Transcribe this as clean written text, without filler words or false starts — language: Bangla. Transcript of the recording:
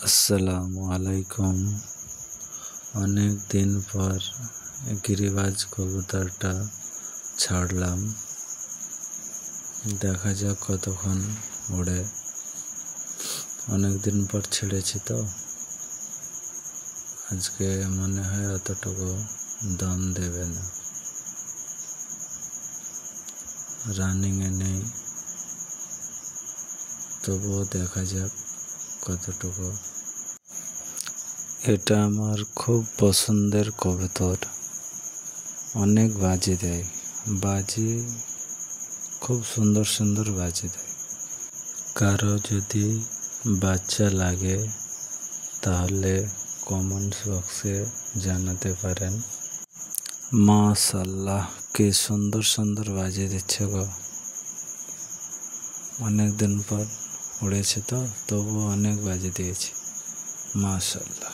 আসসালামু আলাইকুম। অনেক দিন পর গিরিবাজ কবুতরটা ছাড়লাম, দেখা যাক কতক্ষণ ওড়ে। অনেক দিন পর ছেড়েছি তো আজকে মনে হয় অতটুকু দম দেবে না, রানিংয়ে নেই, তবুও দেখা যাক কতটুকু। এটা আমার খুব পছন্দের কবুতর, অনেক বাজি দেয়, বাজি খুব সুন্দর সুন্দর বাজি দেয়। কারো যদি বাচ্চা লাগে তাহলে কমেন্ট বক্সে জানাতে পারেন। মাশাআল্লাহ, কি সুন্দর সুন্দর বাজি দিচ্ছে গো। অনেক দিন পর উড়েছে তো তবু অনেক বাজি দিয়েছে, মাশাআল্লাহ।